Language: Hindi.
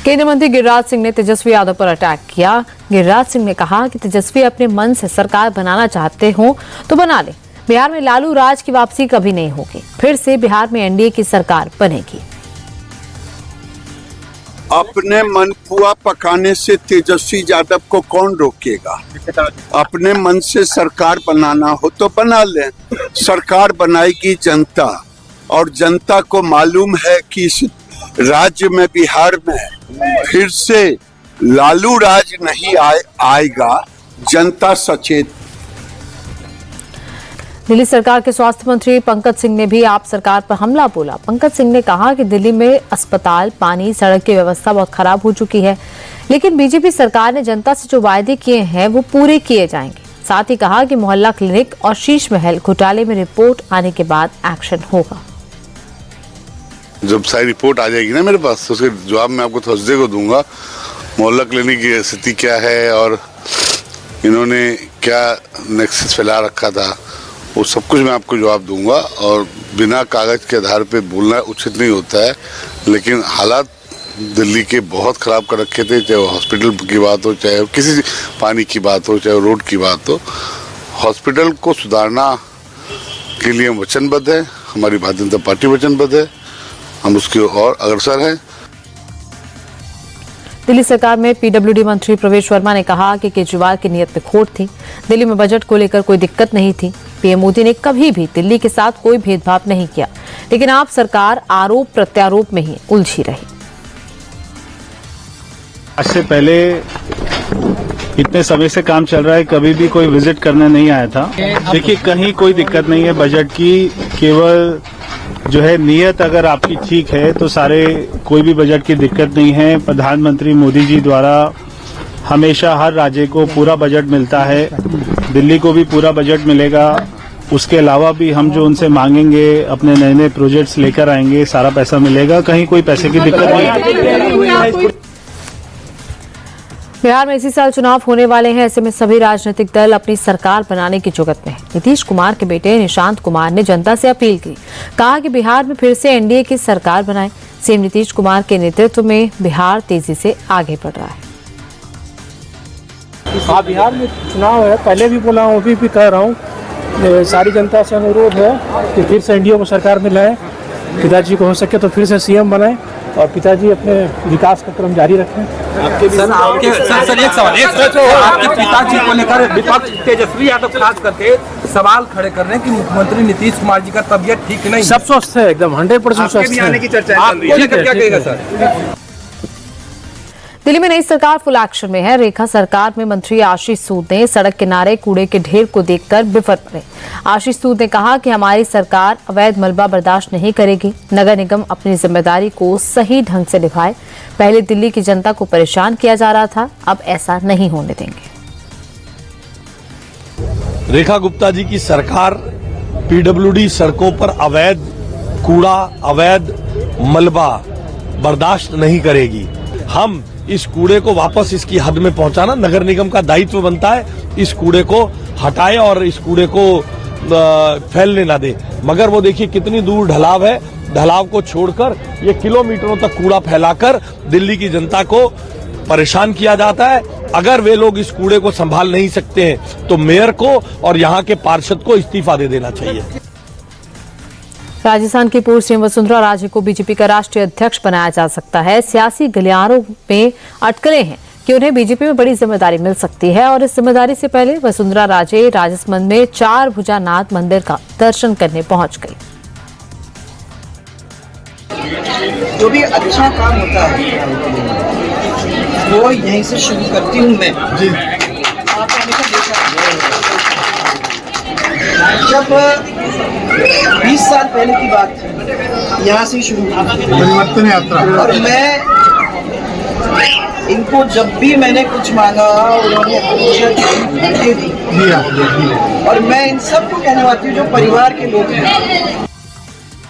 केंद्रीय मंत्री गिरिराज सिंह ने तेजस्वी यादव पर अटैक किया। गिरिराज सिंह ने कहा कि तेजस्वी अपने मन से सरकार बनाना चाहते हो तो बना ले। बिहार में लालू राज की वापसी कभी नहीं होगी, फिर से बिहार में एनडीए की सरकार बनेगी। अपने मन पुआ पकाने से तेजस्वी यादव को कौन रोकेगा? अपने मन से सरकार बनाना हो तो बना ले। सरकार बनाएगी जनता, और जनता को मालूम है कि इस राज्य में, बिहार में फिर से लालू राज नहीं आएगा। जनता सचेत। दिल्ली सरकार के स्वास्थ्य मंत्री पंकज सिंह ने भी आप सरकार पर हमला बोला। पंकज सिंह ने कहा कि दिल्ली में अस्पताल, पानी, सड़क की व्यवस्था बहुत खराब हो चुकी है, लेकिन बीजेपी सरकार ने जनता से जो वायदे किए हैं वो पूरे किए जाएंगे। साथ ही कहा कि मोहल्ला क्लिनिक और शीश महल घोटाले में रिपोर्ट आने के बाद एक्शन होगा। जब सारी रिपोर्ट आ जाएगी ना मेरे पास, तो उसके जवाब मैं आपको थर्सडे को दूंगा। मोहल्ला क्लिनिक की स्थिति क्या है और इन्होंने क्या नेक्सस फैला रखा था, वो सब कुछ मैं आपको जवाब दूंगा। और बिना कागज के आधार पे बोलना उचित नहीं होता है, लेकिन हालात दिल्ली के बहुत खराब कर रखे थे। चाहे वो हॉस्पिटल की बात हो, चाहे किसी पानी की बात हो, चाहे रोड की बात हो। हॉस्पिटल को सुधारना के लिए हम वचनबद्ध है, हमारी भारतीय जनता पार्टी वचनबद्ध है, हम उसकी ओर अग्रसर हैं। दिल्ली सरकार में पीडब्ल्यूडी मंत्री प्रवेश वर्मा ने कहा कि केजरीवाल की नीयत में खोट थी। दिल्ली में बजट को लेकर कोई दिक्कत नहीं थी। पीएम मोदी ने कभी भी दिल्ली के साथ कोई भेदभाव नहीं किया, लेकिन आप सरकार आरोप प्रत्यारोप में ही उलझी रही। आज से पहले इतने समय से काम चल रहा है, कभी भी कोई विजिट करने नहीं आया था। देखिए, कहीं कोई दिक्कत नहीं है बजट की, केवल जो है नीयत अगर आपकी ठीक है तो सारे कोई भी बजट की दिक्कत नहीं है। प्रधानमंत्री मोदी जी द्वारा हमेशा हर राज्य को पूरा बजट मिलता है, दिल्ली को भी पूरा बजट मिलेगा। उसके अलावा भी हम जो उनसे मांगेंगे, अपने नए नए प्रोजेक्ट्स लेकर आएंगे, सारा पैसा मिलेगा, कहीं कोई पैसे की दिक्कत नहीं है। बिहार में इसी साल चुनाव होने वाले हैं, ऐसे में सभी राजनीतिक दल अपनी सरकार बनाने की जुगत में हैं। नीतीश कुमार के बेटे निशांत कुमार ने जनता से अपील की, कहा कि बिहार में फिर से एनडीए की सरकार बनाएं। सीएम नीतीश कुमार के नेतृत्व में बिहार तेजी से आगे बढ़ रहा है। हाँ, बिहार में चुनाव है, पहले भी बोला हूँ, अभी भी कह रहा हूँ। सारी जनता से अनुरोध है कि फिर से एनडीए को सरकार में लाएं। पिताजी को हो सके तो फिर से सीएम बनाएं और पिताजी अपने विकास का क्रम जारी रखें। आपके एक सवाल, आपके पिताजी को लेकर विपक्ष तेजस्वी यादव खास करके सवाल खड़े कर रहे हैं कि मुख्यमंत्री नीतीश कुमार जी का तबीयत ठीक नहीं। सब स्वस्थ है, एकदम 100% स्वस्थ है। आने की चर्चा आपको लेकर क्या कहेगा सर? दिल्ली में नई सरकार फुल एक्शन में है। रेखा सरकार में मंत्री आशीष सूद ने सड़क किनारे कूड़े के ढेर को देखकर बिफर पड़े। आशीष सूद ने कहा कि हमारी सरकार अवैध मलबा बर्दाश्त नहीं करेगी। नगर निगम अपनी जिम्मेदारी को सही ढंग से निभाए। पहले दिल्ली की जनता को परेशान किया जा रहा था, अब ऐसा नहीं होने देंगे। रेखा गुप्ता जी की सरकार पीडब्ल्यूडी सड़कों पर अवैध कूड़ा, अवैध मलबा बर्दाश्त नहीं करेगी। हम इस कूड़े को वापस इसकी हद में पहुंचाना नगर निगम का दायित्व बनता है। इस कूड़े को हटाए और इस कूड़े को फैलने ना दे। मगर वो देखिए कितनी दूर ढलाव है, ढलाव को छोड़कर ये किलोमीटरों तक कूड़ा फैलाकर दिल्ली की जनता को परेशान किया जाता है। अगर वे लोग इस कूड़े को संभाल नहीं सकते हैं तो मेयर को और यहाँ के पार्षद को इस्तीफा दे देना चाहिए। राजस्थान की पूर्व सीएम वसुंधरा राजे को बीजेपी का राष्ट्रीय अध्यक्ष बनाया जा सकता है। सियासी गलियारों में अटकलें हैं कि उन्हें बीजेपी में बड़ी जिम्मेदारी मिल सकती है, और इस जिम्मेदारी से पहले वसुंधरा राजे राजसमंद में 4 भुजानाथ मंदिर का दर्शन करने पहुंच गई। जो भी अच्छा काम होता है वो यहीं से शुरू करती हूँ मैं। जब 20 साल पहले की बात थी, यहाँ से ही शुरू परिवर्तन यात्रा, और मैं इनको जब भी मैंने कुछ मांगा उन्होंने हमेशा दी। और मैं इन सबको कहने वाली हूँ जो परिवार के लोग हैं,